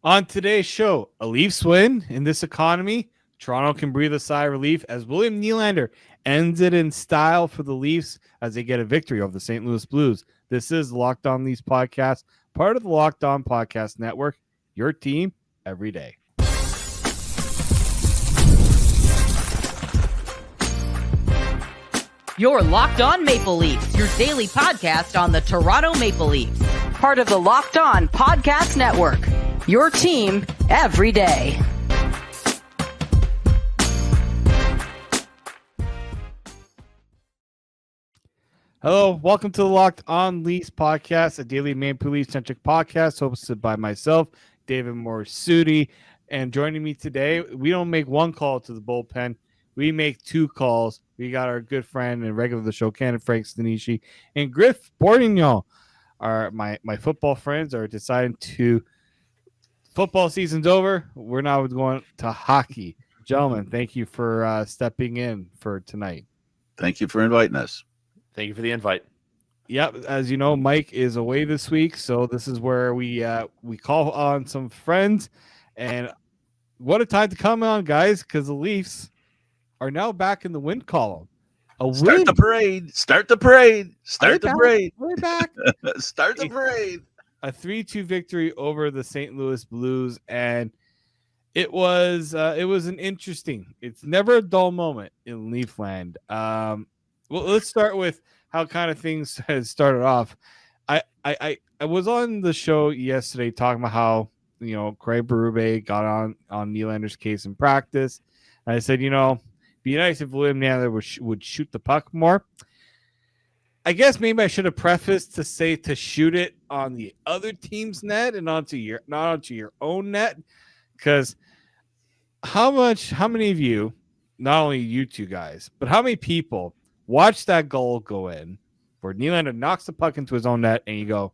On today's show, a Leafs win in this economy. Toronto can breathe a sigh of relief as William Nylander ends it in style for the Leafs as they get a victory over the St. Louis Blues. This is the Locked On Leafs podcast, part of the Locked On Podcast Network, your team every day. Your Locked On Maple Leafs, your daily podcast on the Toronto Maple Leafs. Part of the Locked On Podcast Network, your team every day. Hello, welcome to the Locked On Leafs podcast, a daily Maple Leafs-centric podcast hosted by myself, David Morassutti. And joining me today, we don't make one call to the bullpen. We make two calls. We got our good friend and regular of the show, candid Frank Stanisci, and Griff Bordignon. My football friends are deciding to football season's over. We're now going to hockey. Gentlemen, thank you for stepping in for tonight. Thank you for inviting us. Thank you for the invite. Yep, as you know, Mike is away this week, so this is where we call on some friends, and what a time to come on, guys, because the Leafs are now back in the win column. Start the parade. Start the parade. Start the parade. We're back. Start the parade. A 3-2 victory over the St. Louis Blues, and it was an interesting. It's never a dull moment in Leafland. Well, let's start with how kind of things has started off. I was on the show yesterday talking about how Craig Berube got on Nylander's case in practice. And I said, be nice if William Nylander would shoot the puck more. I guess maybe I should have prefaced to say to shoot it on the other team's net and not onto your own net, because how many of you, not only you two guys, but how many people watch that goal go in where Nylander knocks the puck into his own net and you go,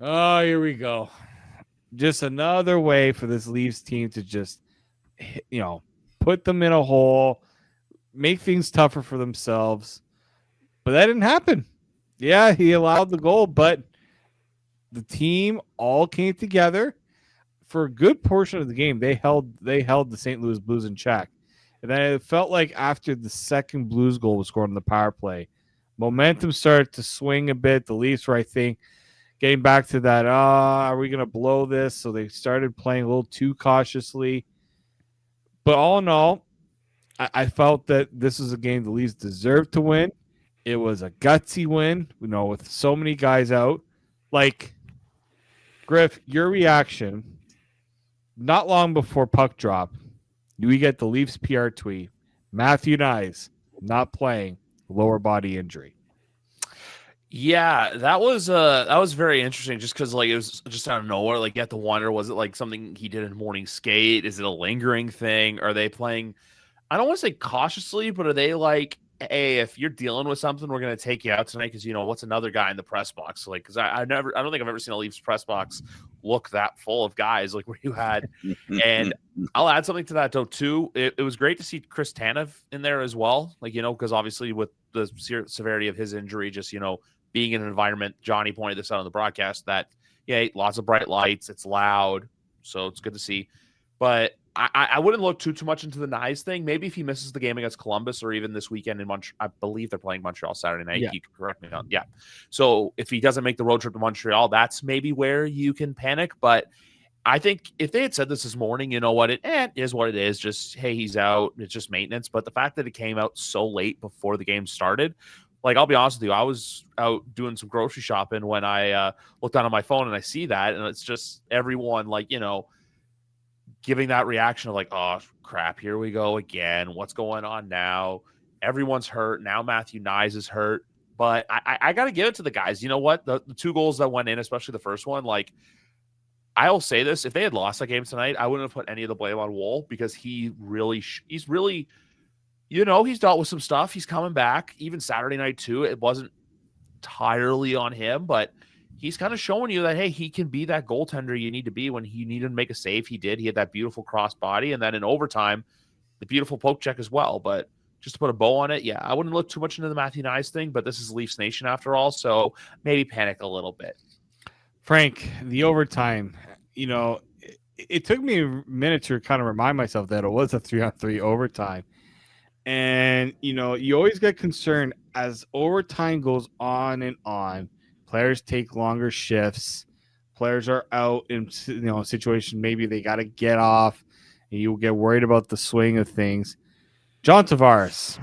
oh, here we go. Just another way for this Leafs team to just, put them in a hole, make things tougher for themselves. But that didn't happen. Yeah, he allowed the goal, but the team all came together for a good portion of the game. They held the St. Louis Blues in check. And then it felt like after the second Blues goal was scored on the power play, momentum started to swing a bit. The Leafs were, I think, getting back to that, are we going to blow this? So they started playing a little too cautiously. But all in all, I felt that this was a game the Leafs deserved to win. It was a gutsy win, with so many guys out. Like, Griff, your reaction, not long before puck drop, we get the Leafs PR tweet, Matthew Knies not playing, lower body injury. Yeah, that was very interesting just because it was just out of nowhere. You have to wonder, was it something he did in morning skate? Is it a lingering thing? Are they playing, I don't want to say cautiously, but are they hey, if you're dealing with something, we're going to take you out tonight because, what's another guy in the press box? Because I don't think I've ever seen a Leafs press box look that full of guys like where you had. And I'll add something to that, though, too. It was great to see Chris Tanev in there as well. Because obviously with the severity of his injury, just, being in an environment, Johnny pointed this out on the broadcast, that, lots of bright lights, it's loud, so it's good to see. But I wouldn't look too much into the Knies thing. Maybe if he misses the game against Columbus or even this weekend in Montreal, I believe they're playing Montreal Saturday night. Yeah. You can correct me on. Yeah. So if he doesn't make the road trip to Montreal, that's maybe where you can panic. But I think if they had said this morning, you know what, it is what it is. Just, hey, he's out. It's just maintenance. But the fact that it came out so late before the game started, I'll be honest with you, I was out doing some grocery shopping when I looked down on my phone and I see that, and it's just everyone giving that reaction of oh crap, here we go again. What's going on now? Everyone's hurt. Now Matthew Knies is hurt. But I got to give it to the guys. You know what? The two goals that went in, especially the first one, I'll say this. If they had lost that game tonight, I wouldn't have put any of the blame on Woll because he's really he's dealt with some stuff. He's coming back. Even Saturday night, too. It wasn't entirely on him, but he's kind of showing you that, hey, he can be that goaltender you need to be when you need him to make a save. He did. He had that beautiful cross body. And then in overtime, the beautiful poke check as well. But just to put a bow on it, yeah, I wouldn't look too much into the Matthew Knies thing, but this is Leafs Nation after all. So maybe panic a little bit. Frank, the overtime, it took me a minute to kind of remind myself that it was a 3-on-3 overtime. And, you always get concerned as overtime goes on and on. Players take longer shifts. Players are out in, a situation maybe they got to get off, and you get worried about the swing of things. John Tavares,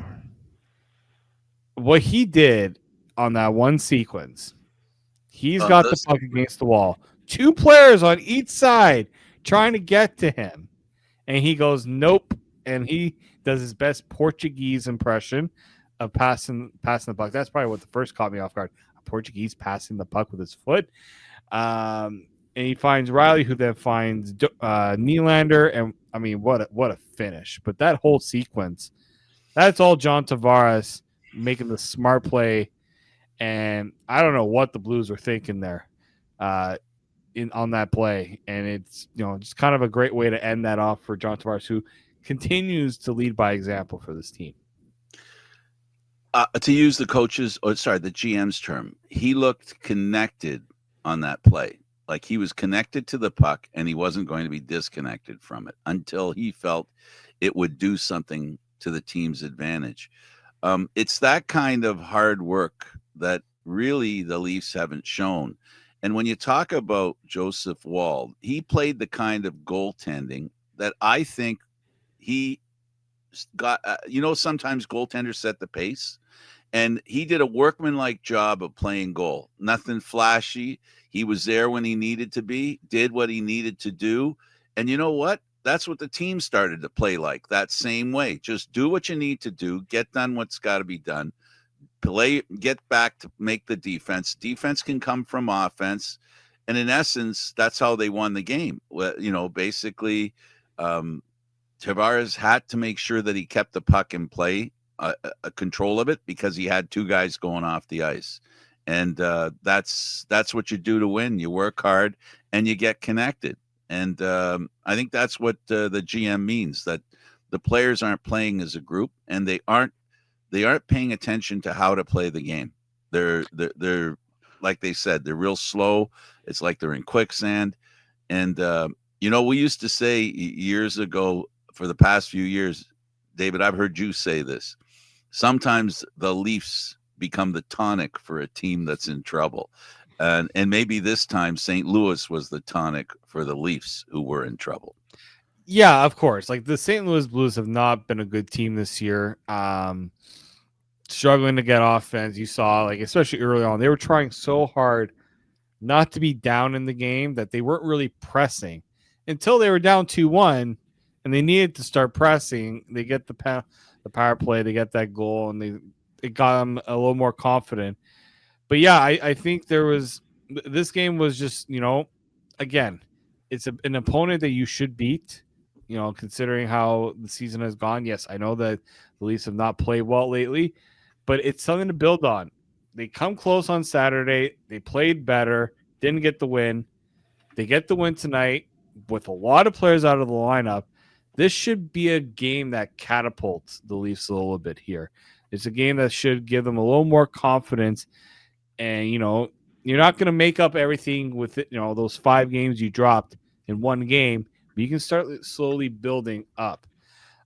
what he did on that one sequence, he's got the puck against the wall. 2 players on each side trying to get to him, and he goes, nope, and he does his best Portuguese impression of passing the puck. That's probably what the first caught me off guard. A Portuguese passing the puck with his foot. And he finds Riley, who then finds Nylander. And, I mean, what a finish. But that whole sequence, that's all John Tavares making the smart play. And I don't know what the Blues were thinking there on that play. And it's, just kind of a great way to end that off for John Tavares, who continues to lead by example for this team. To use the GM's term, he looked connected on that play. Like he was connected to the puck and he wasn't going to be disconnected from it until he felt it would do something to the team's advantage. It's that kind of hard work that really the Leafs haven't shown. And when you talk about Joseph Woll, he played the kind of goaltending that I think he got, sometimes goaltenders set the pace, and he did a workmanlike job of playing goal. Nothing flashy. He was there when he needed to be, did what he needed to do. And you know what? That's what the team started to play like, that same way. Just do what you need to do, get done what's got to be done, play, get back to make the defense. Defense can come from offense. And in essence, that's how they won the game. Basically, Tavares had to make sure that he kept the puck in play, control of it, because he had 2 guys going off the ice. And that's what you do to win. You work hard and you get connected. And I think that's what the GM means, that the players aren't playing as a group, and they aren't paying attention to how to play the game. They're like they said, they're real slow. It's like they're in quicksand. And we used to say years ago, for the past few years, David, I've heard you say this. Sometimes the Leafs become the tonic for a team that's in trouble. And maybe this time St. Louis was the tonic for the Leafs who were in trouble. Yeah, of course. Like the St. Louis Blues have not been a good team this year. Struggling to get offense. You saw, like, especially early on, they were trying so hard not to be down in the game that they weren't really pressing until they were down 2-1. And they needed to start pressing. They get the power play, they get that goal, and it got them a little more confident. But yeah, I think this game was just, again, it's an opponent that you should beat, considering how the season has gone. Yes, I know that the Leafs have not played well lately, but it's something to build on. They come close on Saturday. They played better, didn't get the win. They get the win tonight with a lot of players out of the lineup. This should be a game that catapults the Leafs a little bit here. It's a game that should give them a little more confidence. And, you're not going to make up everything with it, those 5 games you dropped in one game, but you can start slowly building up.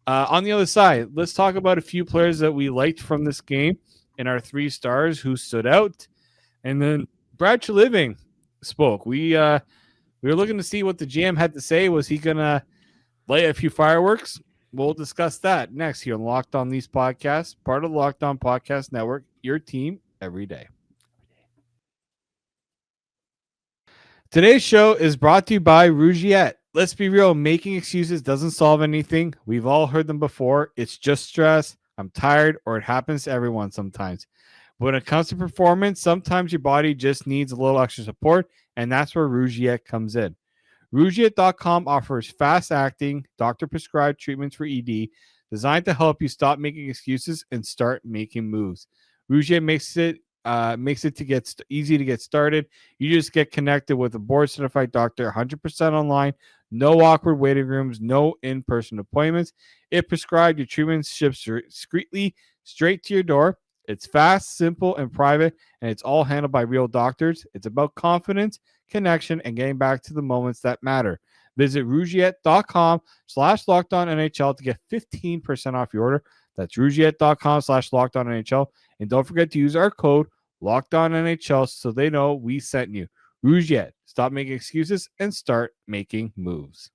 On the other side, let's talk about a few players that we liked from this game and our 3 stars who stood out. And then Brad Treliving spoke. We were looking to see what the GM had to say. Was he going to light a few fireworks? We'll discuss that next here on Locked On Leafs podcast, part of the Locked On Podcast Network, your team every day. Today's show is brought to you by Rugiet. Let's be real, making excuses doesn't solve anything. We've all heard them before. It's just stress, I'm tired, or it happens to everyone sometimes. But when it comes to performance, sometimes your body just needs a little extra support, and that's where Rugiet comes in. Rugiet.com offers fast-acting, doctor-prescribed treatments for ED designed to help you stop making excuses and start making moves. Rugiet makes it easy to get started. You just get connected with a board-certified doctor, 100% online, no awkward waiting rooms, no in-person appointments. If prescribed, your treatment ships discreetly straight to your door. It's fast, simple, and private, and it's all handled by real doctors. It's about confidence, connection, and getting back to the moments that matter. Visit Rugiet.com/LockedOnNHL to get 15% off your order. That's Rugiet.com/LockedOnNHL. And don't forget to use our code LockedOnNHL so they know we sent you. Rugiet, stop making excuses and start making moves.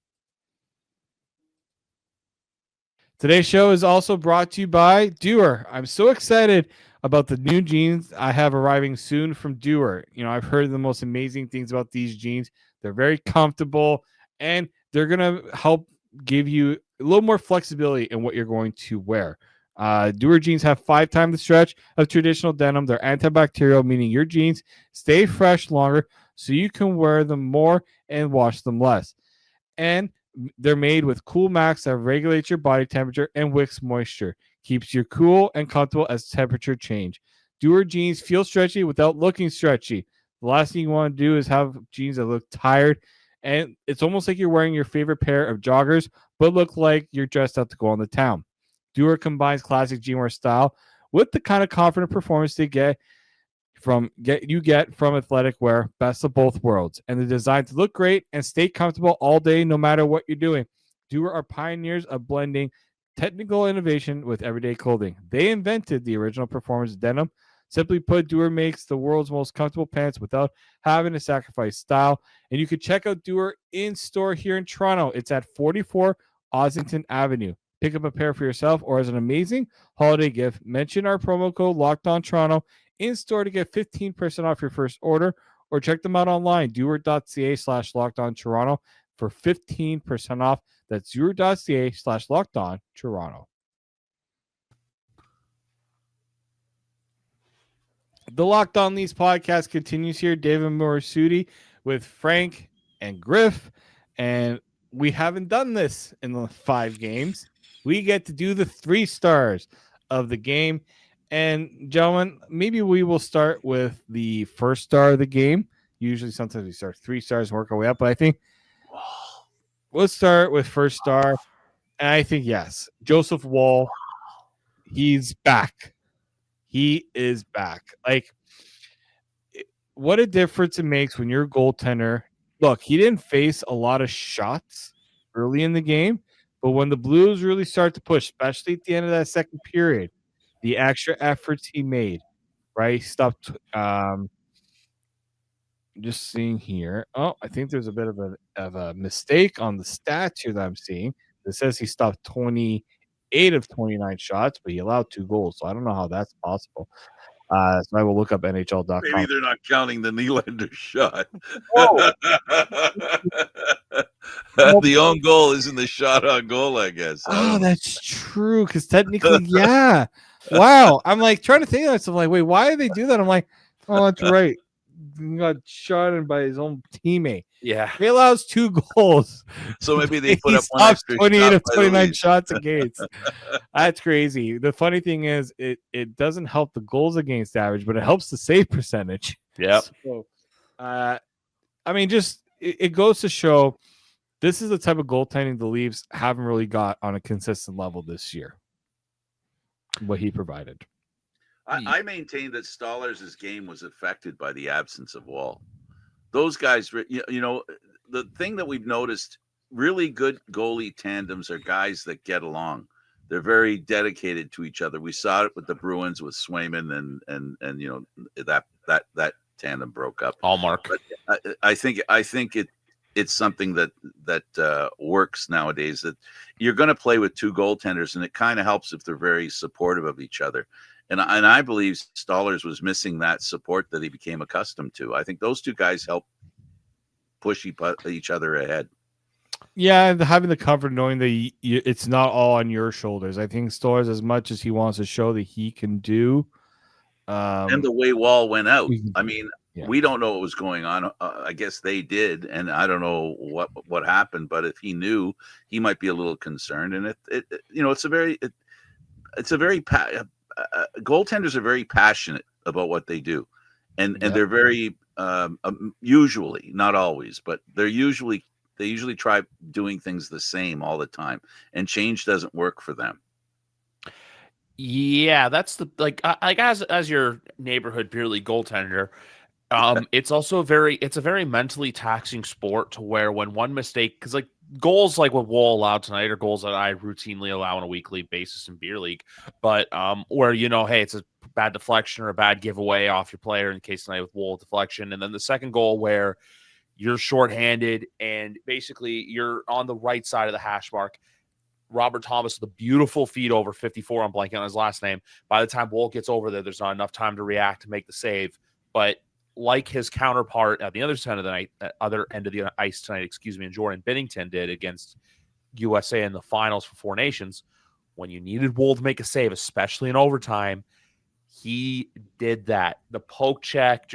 Today's show is also brought to you by Doer. I'm so excited about the new jeans I have arriving soon from Doer. I've heard the most amazing things about these jeans. They're very comfortable, and they're going to help give you a little more flexibility in what you're going to wear. Doer jeans have 5 times the stretch of traditional denim. They're antibacterial, meaning your jeans stay fresh longer so you can wear them more and wash them less. And they're made with Cool Max that regulates your body temperature and wicks moisture. Keeps you cool and comfortable as temperature change. Doer jeans feel stretchy without looking stretchy. The last thing you want to do is have jeans that look tired, and it's almost like you're wearing your favorite pair of joggers, but look like you're dressed up to go on the town. Doer combines classic jeanwear style with the kind of confident performance you get from athletic wear, best of both worlds, and they're designed to look great and stay comfortable all day, no matter what you're doing. Doer are pioneers of blending technical innovation with everyday clothing. They invented the original performance denim. Simply put, Doer makes the world's most comfortable pants without having to sacrifice style. And you can check out Doer in store here in Toronto. It's at 44 Ossington Avenue. Pick up a pair for yourself or as an amazing holiday gift. Mention our promo code LockedOnToronto in store to get 15% off your first order, or check them out online, doer.ca/LockedOnToronto for 15% off. That's doer.ca/LockedOnToronto. The Locked On Leafs podcast continues here. David Morassutti with Frank and Griff, and we haven't done this in the 5 games. We get to do the 3 stars of the game. And gentlemen, maybe we will start with the first star of the game. Usually sometimes we start 3 stars and work our way up, but I think we'll start with first star. And I think, yes, Joseph Woll, he's back. He is back. Like, what a difference it makes when you're a goaltender. Look, he didn't face a lot of shots early in the game, but when the Blues really start to push, especially at the end of that second period, the extra efforts he made, right? He stopped. Just seeing here. Oh, I think there's a bit of a mistake on the stats here that I'm seeing. It says he stopped 28 of 29 shots, but he allowed 2 goals. So I don't know how that's possible. So I will look up NHL.com. Maybe they're not counting the Nylander shot. Oh. The own goal isn't the shot on goal, I guess. Oh, that's true. Because technically, yeah. Wow. I'm like trying to think of myself, like, wait, why did they do that? I'm like, oh, that's right. He got shot in by his own teammate. Yeah. He allows 2 goals. So maybe they put He up one extra 28 of shot 29 shots against. That's crazy. The funny thing is, it doesn't help the goals against average, but it helps the save percentage. Yeah. So, I mean, just it goes to show this is the type of goaltending the Leafs haven't really got on a consistent level this year. What he provided. I maintain that Stolar's game was affected by the absence of Woll. Those guys, the thing that we've noticed, really good goalie tandems are guys that get along. They're very dedicated to each other. We saw it with the Bruins with Swayman and that tandem broke up. Allmark. But I think it's something that works nowadays, that you're going to play with 2 goaltenders, and it kind of helps if they're very supportive of each other. And I believe Stolar's was missing that support that he became accustomed to. I think those 2 guys help push each other ahead. Yeah, and having the comfort knowing that it's not all on your shoulders. I think Stolar's, as much as he wants to show that he can do. And the way Woll went out. I mean, yeah. We don't know what was going on. I guess they did, and I don't know what happened. But if he knew, he might be a little concerned. And it's a very goaltenders are very passionate about what they do, and they're very usually, not always, but they usually try doing things the same all the time, and change doesn't work for them. Yeah, that's the as your neighborhood beer league goaltender, It's also it's a very mentally taxing sport to where when one mistake, because like goals like what Woll allowed tonight are goals that I routinely allow on a weekly basis in beer league, but where hey, it's a bad deflection or a bad giveaway off your player, in the case tonight with Woll deflection, and then the second goal where you're shorthanded and basically you're on the right side of the hash mark. Robert Thomas with a beautiful feed over 54, I'm blanking on his last name. By the time Woll gets over there, there's not enough time to react to make the save, but like his counterpart at the other end of the night, other end of the ice tonight, and Jordan Binnington did against USA in the finals for Four Nations, when you needed Woll to make a save, especially in overtime, he did that. The poke check,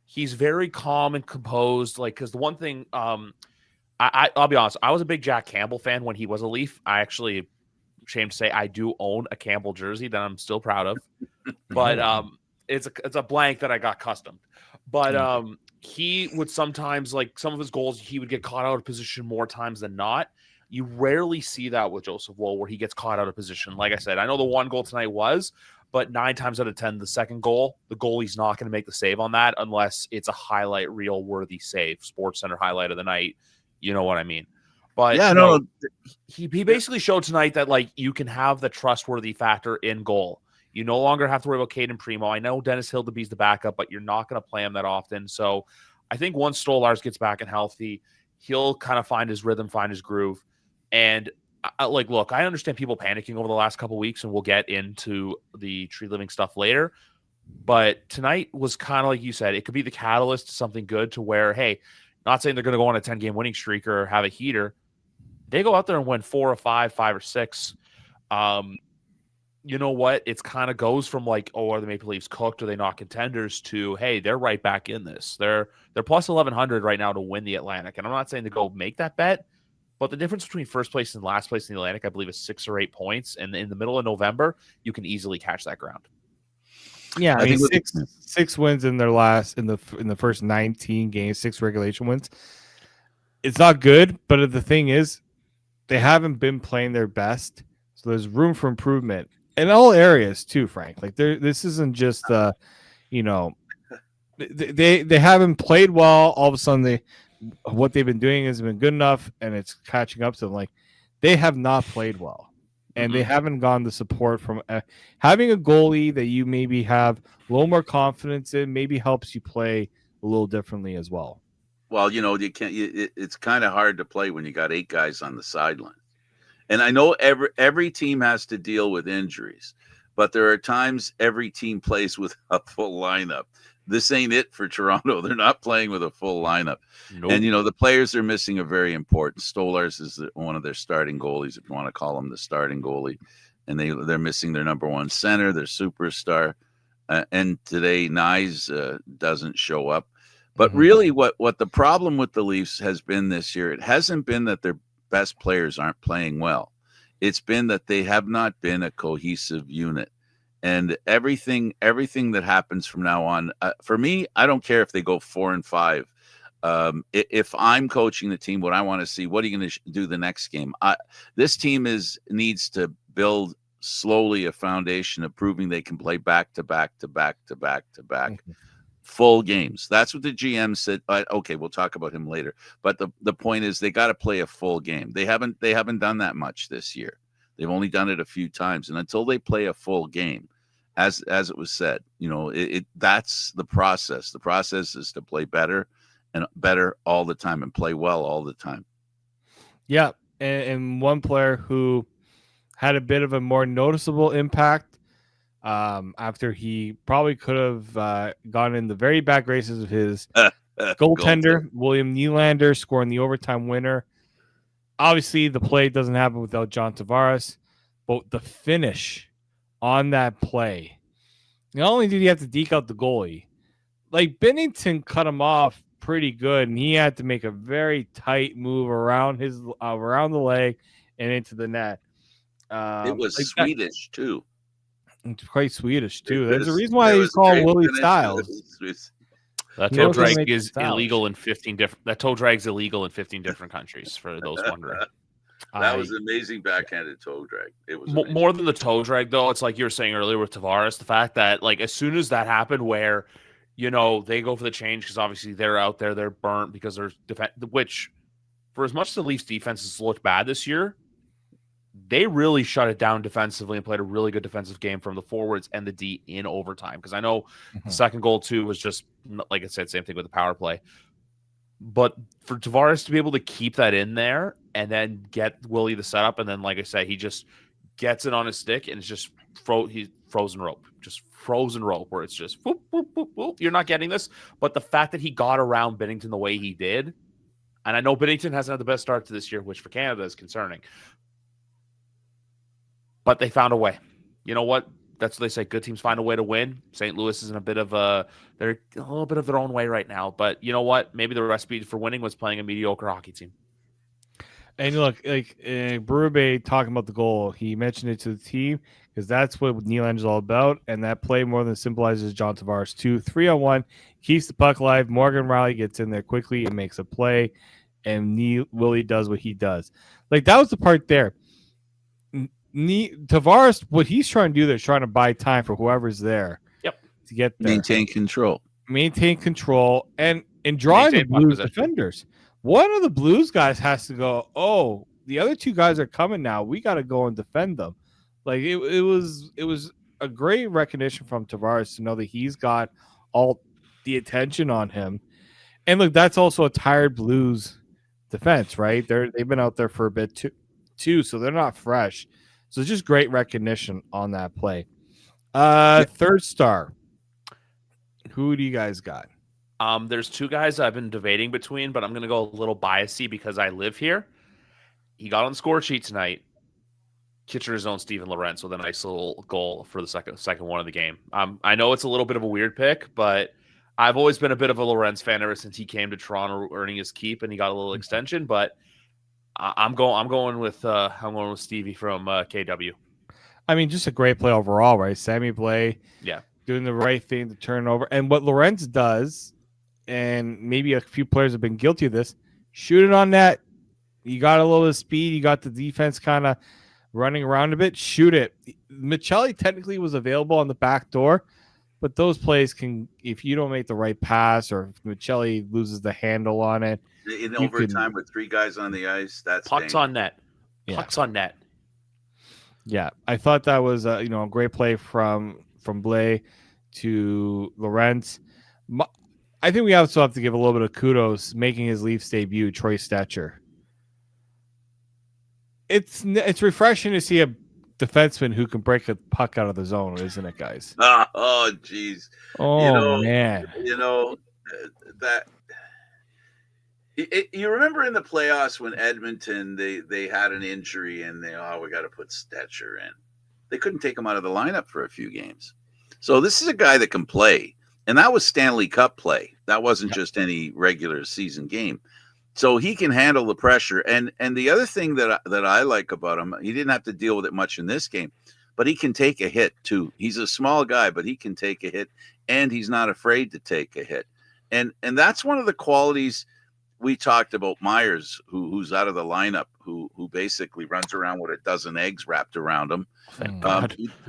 he's very calm and composed. Like, because the one thing, I'll be honest, I was a big Jack Campbell fan when he was a Leaf. I actually, ashamed to say, I do own a Campbell jersey that I'm still proud of, but it's a blank that I got custom. But he would sometimes, like some of his goals, he would get caught out of position more times than not. You rarely see that with Joseph Woll, where he gets caught out of position. Like I said, I know the one goal tonight was, but 9 times out of 10, the second goal, the goalie's not going to make the save on that unless it's a highlight reel worthy save, Sports Center highlight of the night. You know what I mean? But yeah, he basically showed tonight that like you can have the trustworthy factor in goal. You no longer have to worry about Caden Primo. I know Dennis Hildeby's the backup, but you're not going to play him that often. So I think once Stolarz gets back and healthy, he'll kind of find his rhythm, find his groove. And look, I understand people panicking over the last couple of weeks, and we'll get into the Treliving stuff later. But tonight was kind of like you said, it could be the catalyst to something good to where, hey, not saying they're going to go on a 10-game winning streak or have a heater. They go out there and win 4 or 5, 5 or 6. You know what? It's kind of goes from like, oh, are the Maple Leafs cooked? Are they not contenders? To, hey, they're right back in this. They're plus 1,100 right now to win the Atlantic. And I'm not saying to go make that bet, but the difference between first place and last place in the Atlantic, I believe, is 6 or 8 points. And in the middle of November, you can easily catch that ground. Yeah, I mean, six wins in the first 19 games, 6 regulation wins. It's not good, but the thing is, they haven't been playing their best, so there's room for improvement in all areas too, Frank. Like this isn't just they haven't played well. All of a sudden, what they've been doing has been good enough, and it's catching up to them. Like they have not played well, and they haven't gotten the support from having a goalie that you maybe have a little more confidence in. Maybe helps you play a little differently as well. Well, you can't. It's kind of hard to play when you got 8 guys on the sideline. And I know every team has to deal with injuries, but there are times every team plays with a full lineup. This ain't it for Toronto. They're not playing with a full lineup. Nope. And, the players they're missing are very important. Stolarz is one of their starting goalies, if you want to call him the starting goalie. And they're missing their number 1 center, their superstar. And today, Knies doesn't show up. But really what the problem with the Leafs has been this year, it hasn't been that their best players aren't playing well. It's been that they have not been a cohesive unit. And everything that happens from now on, for me, I don't care if they go 4 and 5. If I'm coaching the team, what I want to see, what are you going to do the next game? This team needs to build slowly a foundation of proving they can play back to back to back to back to back. Full games. That's what the GM said. Okay, we'll talk about him later. But the point is, they got to play a full game. They haven't done that much this year. They've only done it a few times, and until they play a full game, as it was said, that's the process. The process is to play better and better all the time and play well all the time. Yeah, and one player who had a bit of a more noticeable impact. After he probably could have gone in the very back races of his goaltender, William Nylander, scoring the overtime winner. Obviously, the play doesn't happen without John Tavares, but the finish on that play, not only did he have to deke out the goalie, like Binnington cut him off pretty good, and he had to make a very tight move around the leg and into the net. It was like Swedish too. It's quite Swedish too. There's a reason why he's called Willie Styles. That toe drag is illegal in 15 different. That toe drag's illegal in 15 different countries. For those wondering, that was an amazing backhanded toe drag. It was more than the toe drag, though. It's like you were saying earlier with Tavares. The fact that, like, as soon as that happened, where they go for the change because obviously they're out there, they're burnt because they're which for as much as the Leafs defense has looked bad this year, they really shut it down defensively and played a really good defensive game from the forwards and the D in overtime. Because I know the second goal too was just, like I said, same thing with the power play. But for Tavares to be able to keep that in there and then get Willie the setup, and then, like I said, he just gets it on his stick and it's just he's frozen rope, where it's just whoop, whoop, whoop, whoop. You're not getting this. But the fact that he got around Binnington the way he did, and I know Binnington hasn't had the best start to this year, which for Canada is concerning, but they found a way. You know what? That's what they say. Good teams find a way to win. St. Louis is in they're a little bit of their own way right now. But you know what? Maybe the recipe for winning was playing a mediocre hockey team. And look, like Berube talking about the goal, he mentioned it to the team because that's what Nylander's all about. And that play more than symbolizes John Tavares too. 3-on-1, keeps the puck alive. Morgan Riley gets in there quickly and makes a play. And Willie does what he does. Like, that was the part there. Tavares, what he's trying to do there is trying to buy time for whoever's there. Yep. To get there. Maintain control and drawing the Blues defenders. One of the Blues guys has to go, oh, the other two guys are coming now. We got to go and defend them. Like, it was a great recognition from Tavares to know that he's got all the attention on him. And look, that's also a tired Blues defense, right? They've been out there for a bit too, so they're not fresh. So it's just great recognition on that play. Third star. Who do you guys got? There's two guys I've been debating between, but I'm going to go a little biasy because I live here. He got on the score sheet tonight. Kitchener's own Steven Lorentz with a nice little goal for the second one of the game. I know it's a little bit of a weird pick, but I've always been a bit of a Lorentz fan ever since he came to Toronto earning his keep and he got a little extension, but I'm going with Stevie from KW. I mean, just a great play overall, right? Sammy Blais, doing the right thing to turn over. And what Lorentz does, and maybe a few players have been guilty of this, shoot it on net. You got a little bit of speed. You got the defense kind of running around a bit. Shoot it. Michelli technically was available on the back door, but those plays can, if you don't make the right pass or if Michelli loses the handle on it, in overtime with three guys on the ice, that's pucks on net. Pucks on net. Yeah, I thought that was a great play from Blais to Lorentz. I think we also have to give a little bit of kudos making his Leafs debut, Troy Stetcher. It's refreshing to see a defenseman who can break a puck out of the zone, isn't it, guys? Oh, jeez. Oh, man. That. You remember in the playoffs when Edmonton they had an injury and we got to put Stetcher in. They couldn't take him out of the lineup for a few games. So this is a guy that can play, and that was Stanley Cup play. That wasn't just any regular season game. So he can handle the pressure. And the other thing that I like about him, he didn't have to deal with it much in this game, but he can take a hit too. He's a small guy, but he can take a hit, and he's not afraid to take a hit. And that's one of the qualities. We talked about Myers, who's out of the lineup, who basically runs around with a dozen eggs wrapped around him.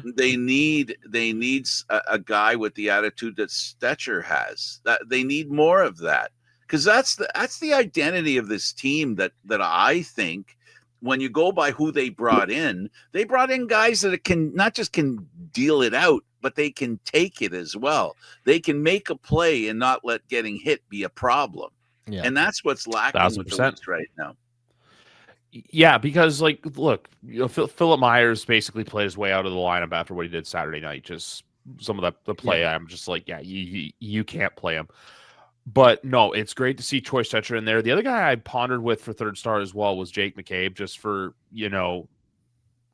They need a guy with the attitude that Stetcher has. That they need more of that, because that's the identity of this team. That I think when you go by who they brought in guys that can not just can deal it out, but they can take it as well. They can make a play and not let getting hit be a problem. Yeah. And that's what's lacking with the Leafs right now. Yeah, because look, Philip Myers basically played his way out of the lineup after what he did Saturday night. Just some of the play, I'm just like, you can't play him. But no, it's great to see Troy Stetcher in there. The other guy I pondered with for third star as well was Jake McCabe, just for the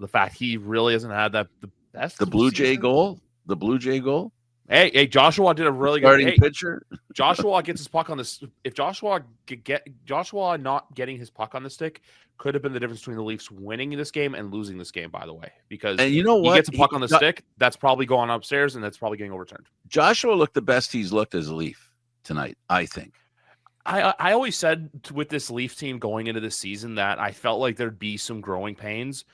fact he really hasn't had the best. The Blue Jay goal. Hey, Joshua did a really good pitcher. Joshua gets his puck on this. If Joshua not getting his puck on the stick could have been the difference between the Leafs winning this game and losing this game, by the way. Because you know what? He gets a puck on the stick, that's probably going upstairs, and that's probably getting overturned. Joshua looked the best he's looked as a Leaf tonight, I think. I always said with this Leaf team going into this season that I felt like there'd be some growing pains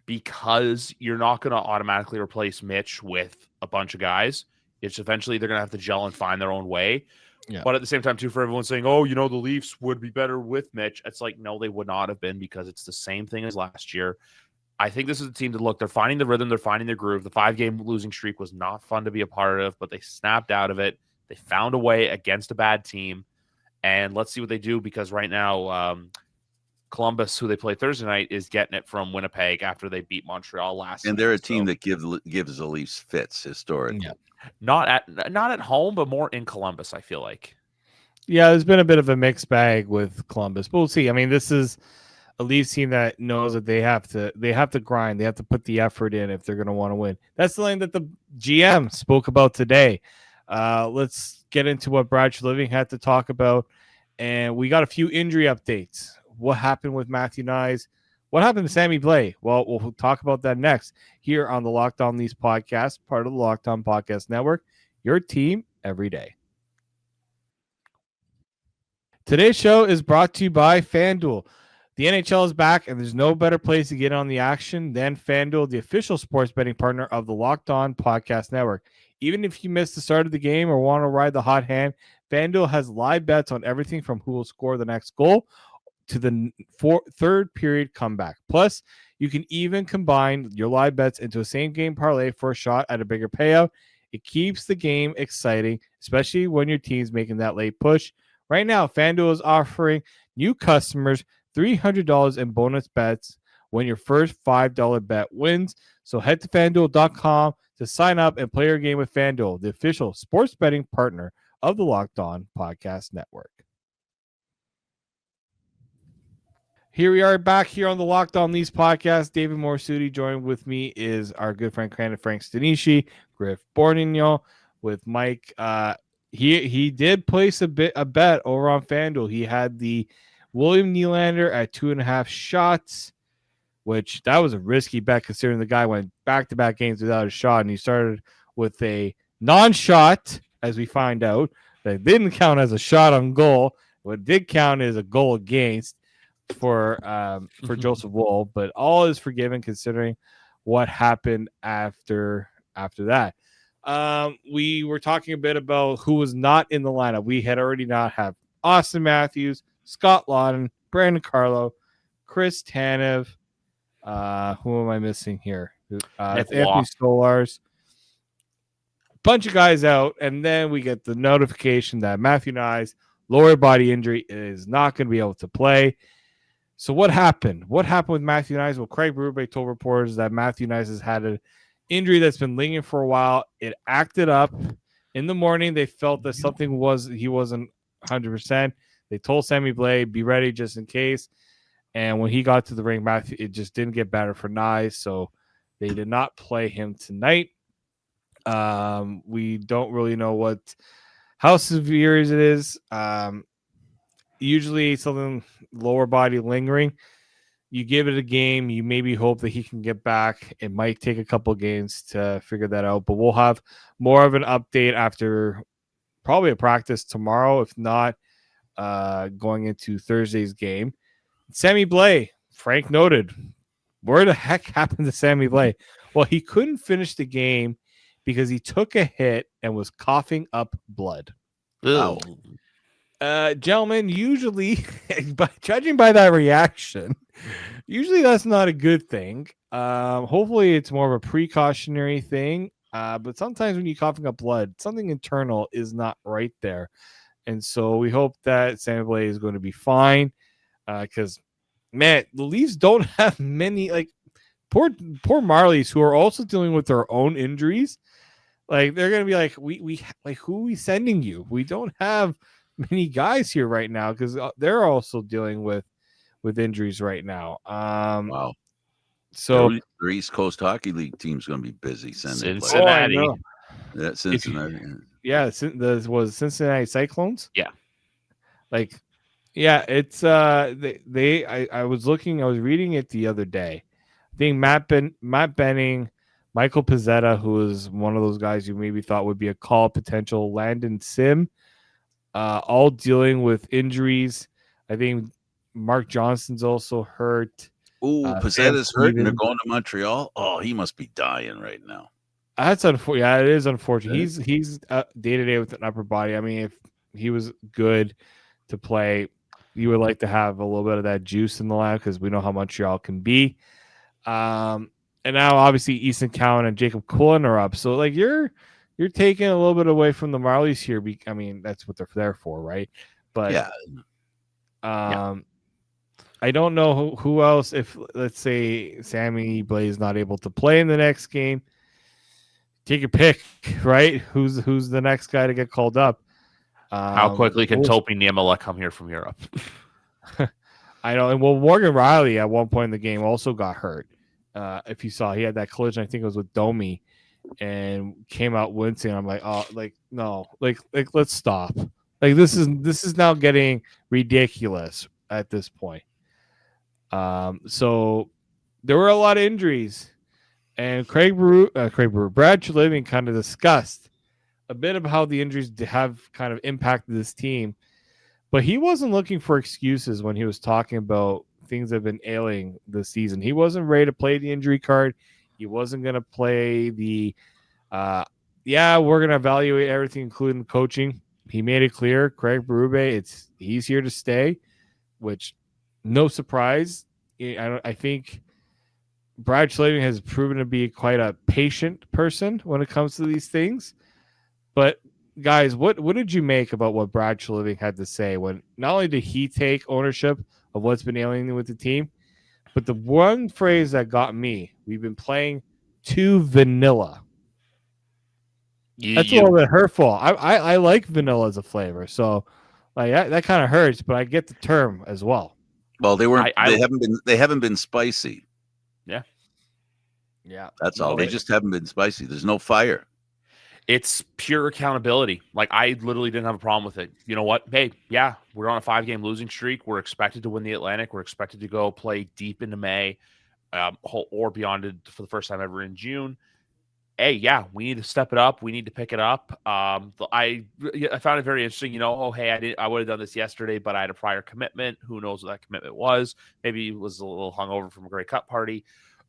because you're not going to automatically replace Mitch with a bunch of guys. It's eventually they're going to have to gel and find their own way. Yeah. But at the same time, too, for everyone saying, oh, the Leafs would be better with Mitch, it's like, no, they would not have been, because it's the same thing as last year. I think this is a team to look. They're finding the rhythm. They're finding their groove. The 5-game losing streak was not fun to be a part of, but they snapped out of it. They found a way against a bad team. And let's see what they do, because right now, Columbus, who they play Thursday night, is getting it from Winnipeg after they beat Montreal last And night. they're a team that gives the Leafs fits historically. Yeah. Not at home, but more in Columbus, I feel like. Yeah, there's been a bit of a mixed bag with Columbus, but we'll see. I mean, this is a Leafs team that knows that they have to grind. They have to put the effort in if they're going to want to win. That's the line that the GM spoke about today. Let's get into what Brad Treliving had to talk about. And we got a few injury updates. What happened with Matthew Knies? What happened to Sammy Blais? Well, we'll talk about that next here on the Locked On Leafs podcast, part of the Locked On Podcast Network, your team every day. Today's show is brought to you by FanDuel. The NHL is back, and there's no better place to get on the action than FanDuel, the official sports betting partner of the Locked On Podcast Network. Even if you missed the start of the game or want to ride the hot hand, FanDuel has live bets on everything from who will score the next goal to the third period comeback. Plus, you can even combine your live bets into a same-game parlay for a shot at a bigger payout. It keeps the game exciting, especially when your team's making that late push. Right now, FanDuel is offering new customers $300 in bonus bets when your first $5 bet wins. So head to FanDuel.com to sign up and play your game with FanDuel, the official sports betting partner of the Locked On Podcast Network. Here we are back here on the Locked On Leafs podcast. David Morassutti. Joined with me is our good friend Frank Stanisci, Griff Bordignon with Mike. He did place a bet over on FanDuel. He had the William Nylander at 2.5 shots, which that was a risky bet considering the guy went back-to-back games without a shot, and he started with a non-shot, as we find out. That didn't count as a shot on goal. What did count is a goal against for Joseph Woll, but all is forgiven considering what happened after that. We were talking a bit about who was not in the lineup. We had already not have Austin Matthews, Scott Laughton, Brandon Carlo, Chris Tanev. Who am I missing here? Anthony Stolarz. Bunch of guys out, and then we get the notification that Matthew Knies, lower body injury, is not going to be able to play. So what happened? What happened with Matthew Knies? Well, Craig Berube told reporters that Matthew Knies has had an injury that's been lingering for a while. It acted up. In the morning, they felt that he wasn't 100%. They told Sammy Blais, be ready just in case. And when he got to the ring, Matthew, it just didn't get better for Knies, so they did not play him tonight. We don't really know how severe it is. Usually something lower body lingering. You give it a game, you maybe hope that he can get back. It might take a couple games to figure that out, but we'll have more of an update after probably a practice tomorrow, if not going into Thursday's game. Sammy Blais, Frank noted, where the heck happened to Sammy Blais? Well, he couldn't finish the game because he took a hit and was coughing up blood. Wow. Gentlemen, usually, judging by that reaction, usually that's not a good thing. Hopefully it's more of a precautionary thing. But sometimes when you're coughing up blood, something internal is not right there. And so we hope that Sammy Blais is going to be fine. Because, man, the Leafs don't have many, poor Marlies, who are also dealing with their own injuries. Like, they're going to be like, we who are we sending you? We don't have many guys here right now because they're also dealing with injuries right now. Wow. So the East Coast Hockey League team's going to be busy sending Cincinnati. players. Yeah, Cincinnati. Was Cincinnati Cyclones? Yeah. Yeah, it's I was reading it the other day. I think Matt Benning, Michael Pezzetta, who is one of those guys you maybe thought would be a call potential, Landon Sim, all dealing with injuries. I think Mark Johnson's also hurt. Pezzetta's hurt and they're going to Montreal. Oh, he must be dying right now. That's unfortunate. Yeah, it is unfortunate. Right. He's day to day with an upper body. I mean, if he was good to play, you would like to have a little bit of that juice in the lab because we know how Montreal can be. And now obviously Easton Cowan and Jacob Cullen are up. So like you're taking a little bit away from the Marlies here. I mean, that's what they're there for, right? But Yeah. I don't know who else. If let's say Sammy Blais is not able to play in the next game, take a pick, right? Who's the next guy to get called up? How quickly can Topi Niemela come here from Europe? I know. And well, Morgan Riley at one point in the game also got hurt. If you saw, he had that collision. I think it was with Domi, and came out wincing. I'm like, oh, like no, like let's stop. Like this is now getting ridiculous at this point. So there were a lot of injuries, and Brad Treliving kind of discussed a bit of how the injuries have kind of impacted this team, but he wasn't looking for excuses when he was talking about things that have been ailing this season. He wasn't ready to play the injury card. He wasn't going to play the, we're going to evaluate everything, including coaching. He made it clear, Craig Berube, he's here to stay, which no surprise. I think Brad Treliving has proven to be quite a patient person when it comes to these things. But guys, what did you make about what Brad Treliving had to say when not only did he take ownership of what's been ailing with the team, but the one phrase that got me, we've been playing too vanilla. That's a little bit hurtful. I like vanilla as a flavor, so like that kind of hurts, but I get the term as well. Well, they haven't been spicy. Yeah. That's all. They just haven't been spicy. There's no fire. It's pure accountability. Like, I literally didn't have a problem with it. You know what? Hey, yeah, we're on a 5-game losing streak. We're expected to win the Atlantic. We're expected to go play deep into May or beyond it for the first time ever in June. Hey, yeah, we need to step it up. We need to pick it up. I found it very interesting. You know, I would have done this yesterday, but I had a prior commitment. Who knows what that commitment was? Maybe it was a little hungover from a Grey Cup party.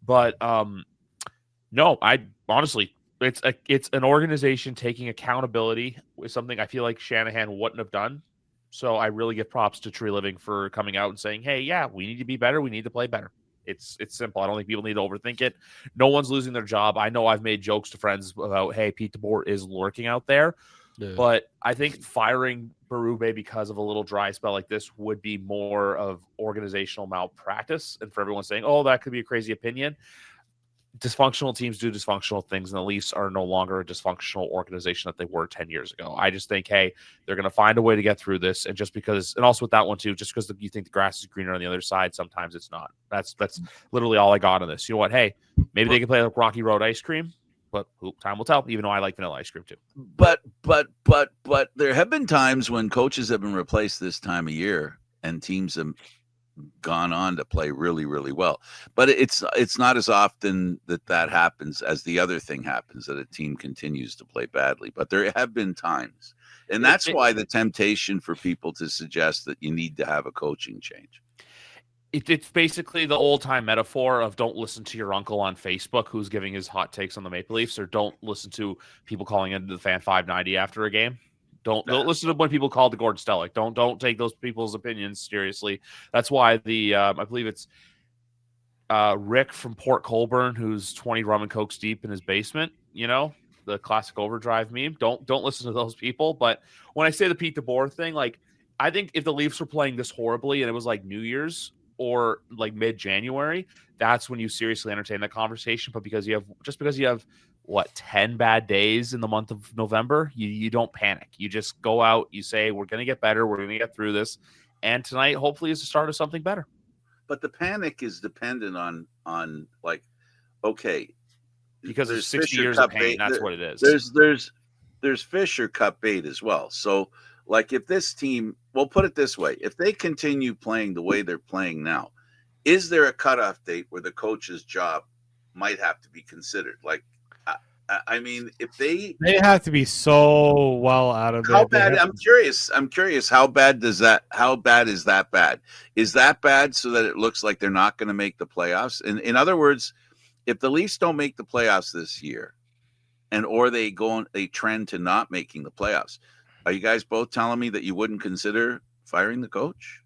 But no, I honestly, it's an organization taking accountability with something I feel like Shanahan wouldn't have done. So I really give props to Treliving for coming out and saying, hey, yeah, we need to be better. We need to play better. It's simple. I don't think people need to overthink it. No one's losing their job. I know I've made jokes to friends about, hey, Pete DeBoer is lurking out there. Yeah. But I think firing Berube because of a little dry spell like this would be more of organizational malpractice. And for everyone saying, oh, that could be a crazy opinion. Dysfunctional teams do dysfunctional things, and the Leafs are no longer a dysfunctional organization that they were 10 years ago. I just think, hey, they're going to find a way to get through this. And just because, and also with that one too, just because you think the grass is greener on the other side, sometimes it's not. That's literally all I got on this. You know what? Hey, maybe they can play like Rocky Road ice cream, but time will tell, even though I like vanilla ice cream too. But there have been times when coaches have been replaced this time of year and teams have gone on to play really, really well. But it's not as often that happens as the other thing happens, that a team continues to play badly. But there have been times. And that's why the temptation for people to suggest that you need to have a coaching change. It's basically the old-time metaphor of don't listen to your uncle on Facebook who's giving his hot takes on the Maple Leafs, or don't listen to people calling into the Fan 590 after a game. Don't listen to when people call the Gordon Stellick. Don't take those people's opinions seriously. That's why I believe it's Rick from Port Colborne, who's 20 rum and cokes deep in his basement. You know, the classic overdrive meme. Don't listen to those people. But when I say the Pete DeBoer thing, like, I think if the Leafs were playing this horribly and it was like New Year's or like mid-January, that's when you seriously entertain that conversation. But because you have 10 bad days in the month of November, you don't panic. You just go out, you say, we're going to get better. We're going to get through this. And tonight, hopefully, is the start of something better. But the panic is dependent on like, okay, because there's 60 years of pain. That's what it is. There's Fisher Cup bait as well. So like, if this team, we'll put it this way, if they continue playing the way they're playing now, is there a cutoff date where the coach's job might have to be considered? Like, I mean, if they have to be so well out of it. How bad? I'm curious. How bad is that bad? Is that bad so that it looks like they're not going to make the playoffs? In other words, if the Leafs don't make the playoffs this year, or they trend to not making the playoffs. Are you guys both telling me that you wouldn't consider firing the coach?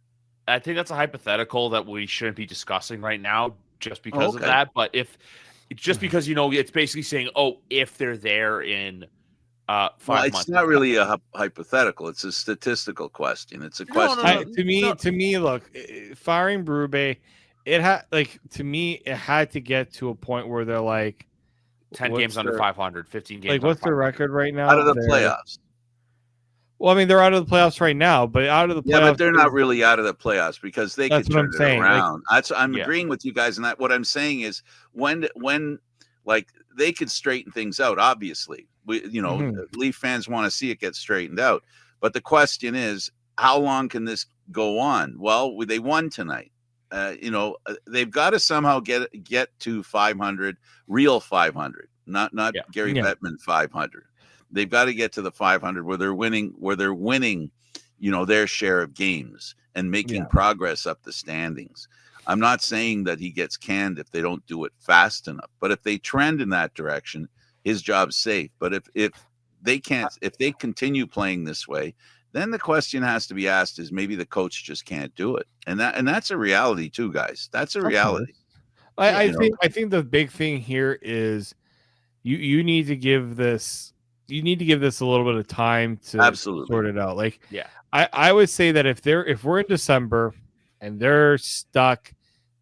I think that's a hypothetical that we shouldn't be discussing right now just because of okay. that. But because, it's basically saying, if they're there in 5 months. It's not really a hypothetical. It's a statistical question. It's a question. To me, look, firing Berube, it had to get to a point where they're like 10 games under 500, 15 games. Like, what's their record right now? Out of the playoffs. Well, I mean, they're out of the playoffs right now, but out of the playoffs. Yeah, but they're not really out of the playoffs because they could turn it around. I'm agreeing with you guys, and that what I'm saying is when like they could straighten things out. Obviously, Leaf fans want to see it get straightened out. But the question is, how long can this go on? Well, they won tonight. They've got to somehow get to 500, real 500, not Gary Bettman 500. They've got to get to the 500 where they're winning, their share of games and making progress up the standings. I'm not saying that he gets canned if they don't do it fast enough, but if they trend in that direction, his job's safe. But if they continue playing this way, then the question has to be asked is maybe the coach just can't do it. And that's a reality too, guys. That's a reality. I think the big thing here is you need to give this a little bit of time to sort it out. Like, I would say that if we're in December and they're stuck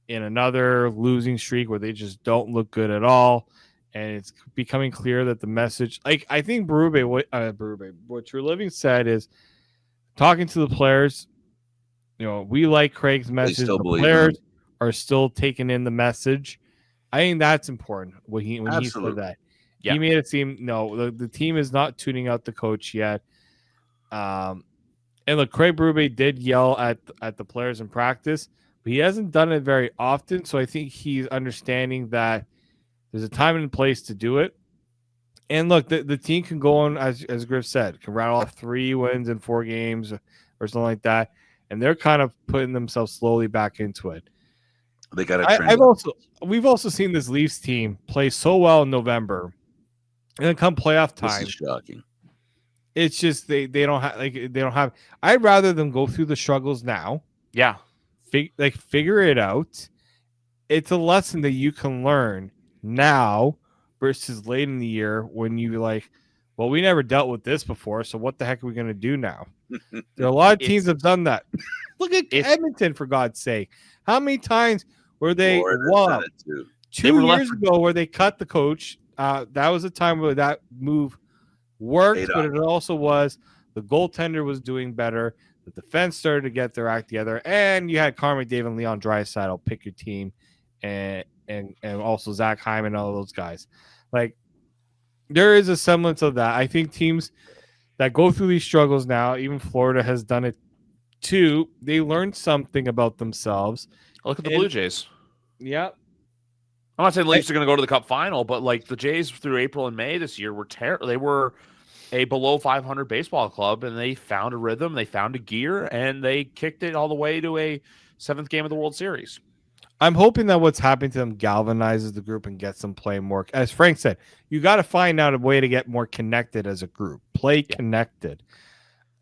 in another losing streak where they just don't look good at all, and it's becoming clear that the message, like, I think what Treliving said is talking to the players. We like Craig's message. The players are still taking in the message. I think that's important when he said that. Yeah. He made it seem the team is not tuning out the coach yet. And look, Craig Berube did yell at the players in practice, but he hasn't done it very often. So I think he's understanding that there's a time and place to do it. And look, the team can go on, as Griff said, can rattle off 3 wins in 4 games or something like that, and they're kind of putting themselves slowly back into it. They got to. We've also seen this Leafs team play so well in November. And then come playoff time, this is shocking. It's just they don't have. I'd rather them go through the struggles now. Yeah, figure it out. It's a lesson that you can learn now versus late in the year when you well, we never dealt with this before, so what the heck are we going to do now? There are a lot of teams have done that. Look at Edmonton, for God's sake. How many times were they? 2 years ago, where they cut the coach. That was a time where that move worked, but it also was the goaltender was doing better. The defense started to get their act together, and you had Connor McDavid and Leon Draisaitl pick your team, and also Zach Hyman and all those guys. Like, there is a semblance of that. I think teams that go through these struggles now, even Florida has done it too. They learned something about themselves. Look at the Blue Jays. Yep. I'm not saying the Leafs are going to go to the Cup final, but the Jays through April and May this year were terrible. They were a below 500 baseball club, and they found a rhythm, they found a gear, and they kicked it all the way to a 7th game of the World Series. I'm hoping that what's happening to them galvanizes the group and gets them playing more. As Frank said, you got to find out a way to get more connected as a group. Play connected.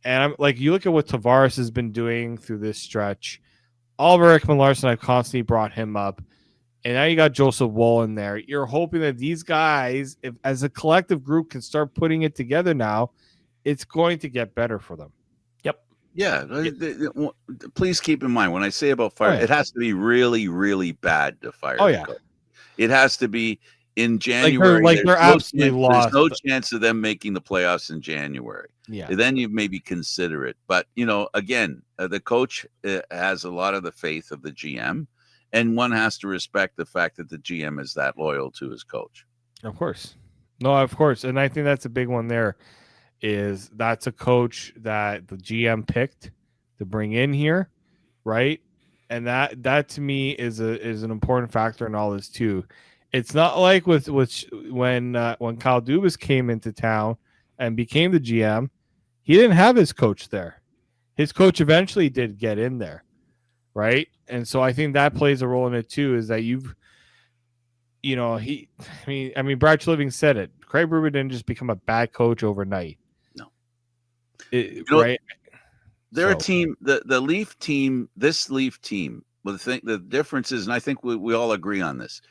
And I'm you look at what Tavares has been doing through this stretch. Oliver Ekman-Larsson, I've constantly brought him up. And now you got Joseph Woll in there. You're hoping that these guys, if as a collective group, can start putting it together now, it's going to get better for them. Yep. Yeah. Please keep in mind, when I say about fire, it has to be really, really bad to fire. Oh, yeah. It has to be in January. They're absolutely lost. There's no chance of them making the playoffs in January. Yeah. Then you maybe consider it. But, again, the coach has a lot of the faith of the GM. And one has to respect the fact that the GM is that loyal to his coach. Of course. No, of course. And I think that's a big one there, is that's a coach that the GM picked to bring in here, right? And that to me is an important factor in all this too. It's not like when Kyle Dubas came into town and became the GM, he didn't have his coach there. His coach eventually did get in there. Right. And so I think that plays a role in it too, is that you know, I mean, Brad Treliving said it. Craig Berube didn't just become a bad coach overnight. No. Right? They're a team, the Leaf team, this Leaf team, well, the difference is, and I think we all agree on this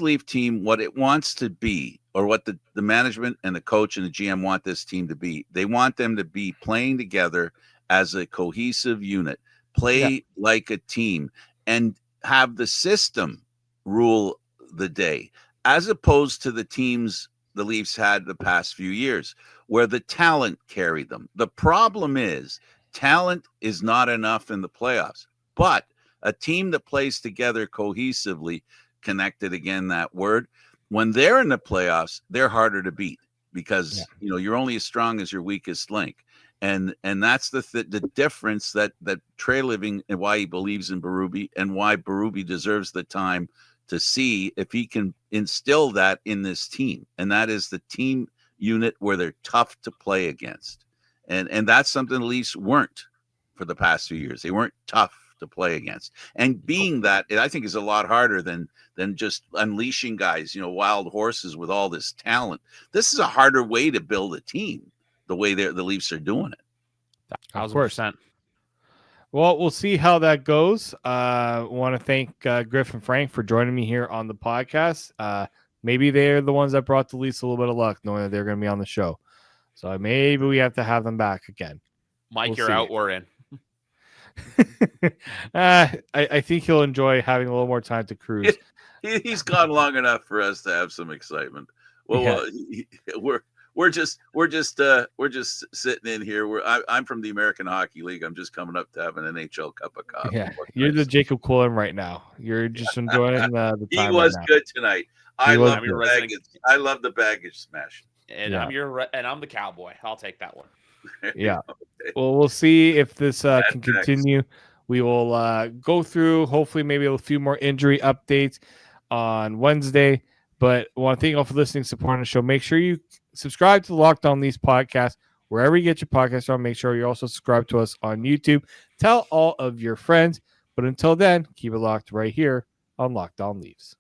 Leaf team, what it wants to be, or what the management and the coach and the GM want this team to be, they want them to be playing together as a cohesive unit, play like a team, and have the system rule the day, as opposed to the teams the Leafs had the past few years, where the talent carried them. The problem is talent is not enough in the playoffs, but a team that plays together cohesively, connected, again, that word, when they're in the playoffs, they're harder to beat because you're only as strong as your weakest link. And that's the difference that Treliving, and why he believes in Berube, and why Berube deserves the time to see if he can instill that in this team. And that is the team unit where they're tough to play against. And that's something the Leafs weren't for the past few years. They weren't tough to play against. And being that, I think, is a lot harder than just unleashing guys, wild horses with all this talent. This is a harder way to build a team, the way the Leafs are doing it. 1,000%. Well, we'll see how that goes. I want to thank Griff and Frank for joining me here on the podcast. Maybe they're the ones that brought the Leafs a little bit of luck, knowing that they're going to be on the show. So maybe we have to have them back again. Mike, you're out. We're in. I think he'll enjoy having a little more time to cruise. He's gone long enough for us to have some excitement. Well, we're just sitting in here. I'm from the American Hockey League. I'm just coming up to have an NHL cup of coffee. Yeah, you're the Jacob Quillen right now. You're just enjoying the time. He was right good tonight. I love the baggage smash. And I'm the cowboy. I'll take that one. Yeah. Well, we'll see if this can continue. We will go through, hopefully, maybe a few more injury updates on Wednesday. But I want to thank you all for listening, supporting the show. Make sure you subscribe to the Locked On Leafs podcast wherever you get your podcasts from. Make sure you also subscribe to us on YouTube. Tell all of your friends. But until then, keep it locked right here on Locked On Leafs.